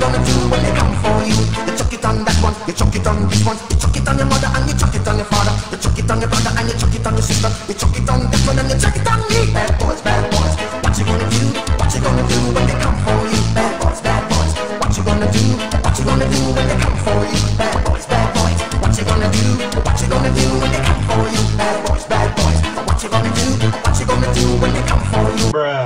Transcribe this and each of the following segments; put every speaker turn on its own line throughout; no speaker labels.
gonna do when they come for you? You chuck it on that one, you chuck it on this one, you chuck it on your mother and you chuck it on your father, you chuck it on your brother and you chuck it on your sister, you chuck it on this one and you chuck it on me. Bad boys, what you gonna do? What you gonna do when they come for you? Bad boys, what you gonna do? What you gonna do when they come for you? Bad boys, what you gonna do? What you gonna do when they come for you? Bad boys, what you gonna do? What you gonna do when they come for you? Bruh.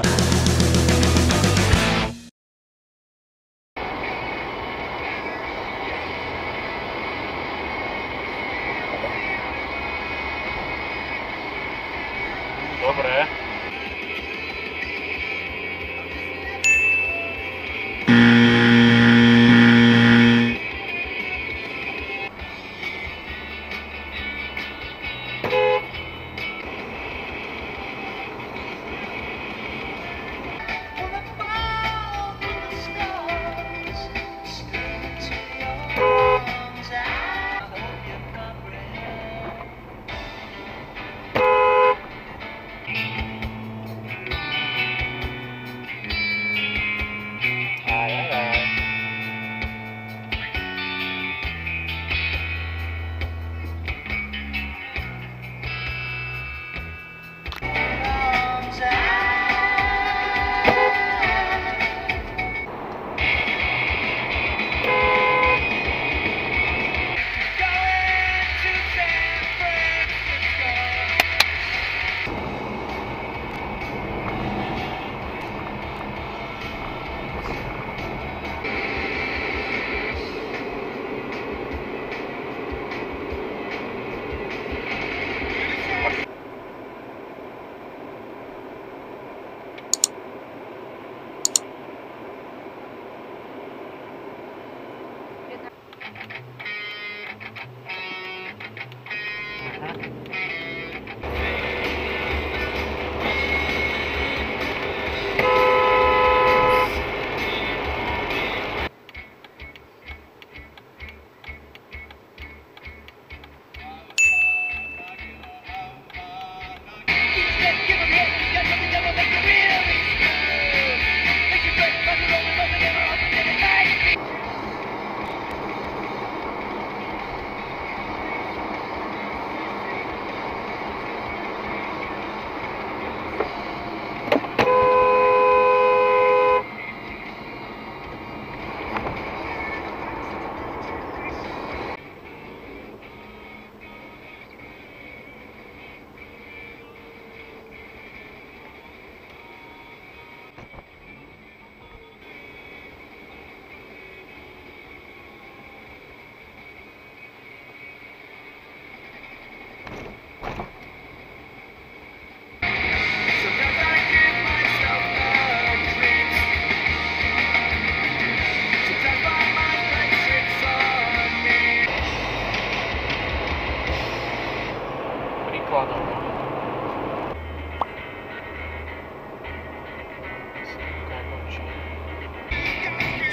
Dobre.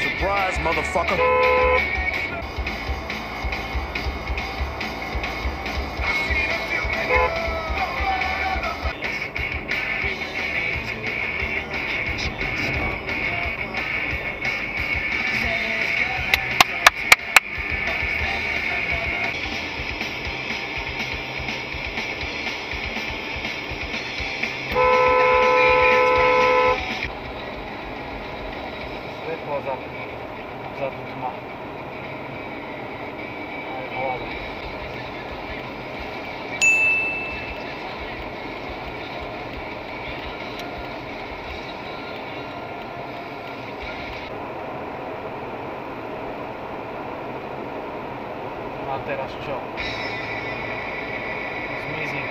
Surprise, motherfucker.
Za tma. Hlava. A teraz čo? Zmizni.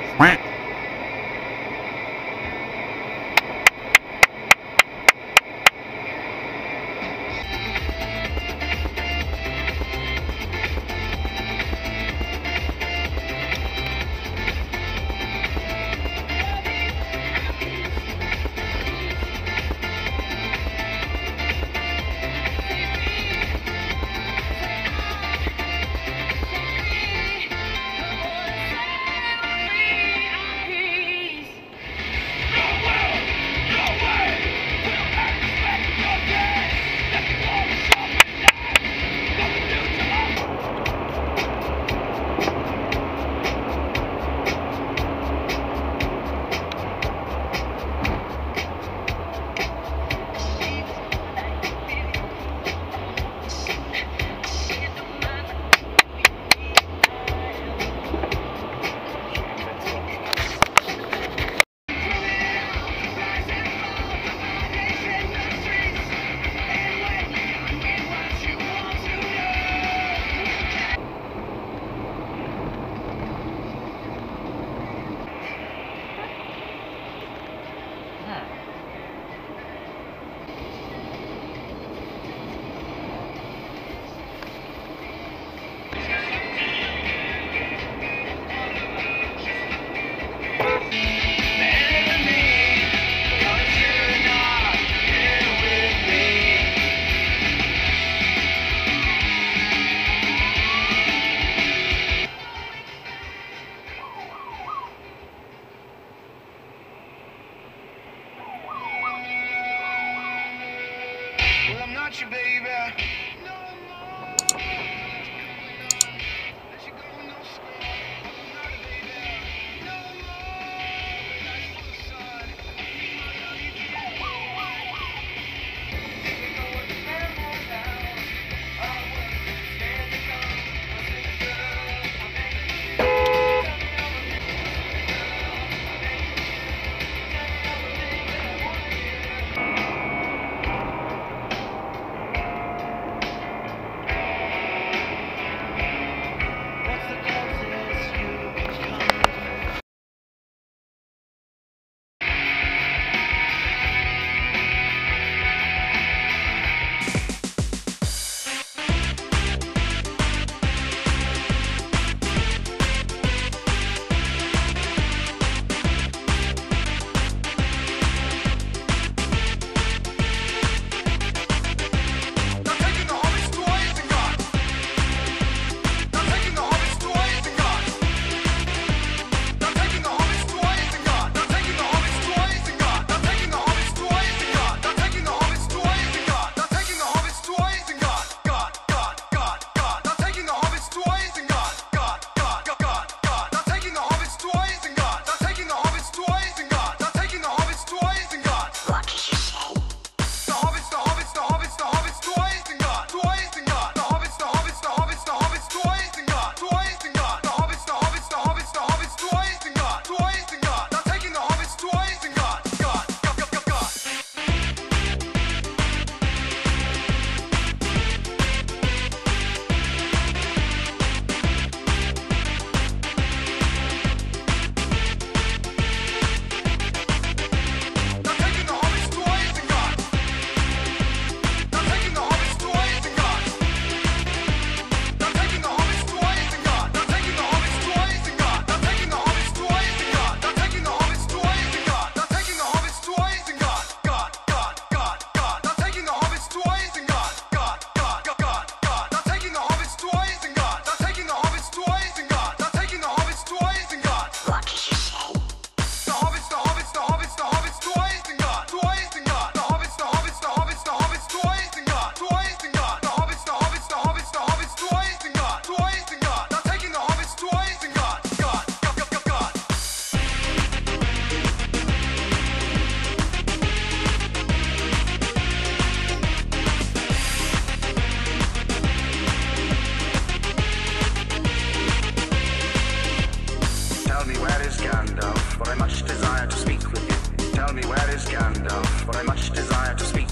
tell me where is Gandalf? For I much desire to speak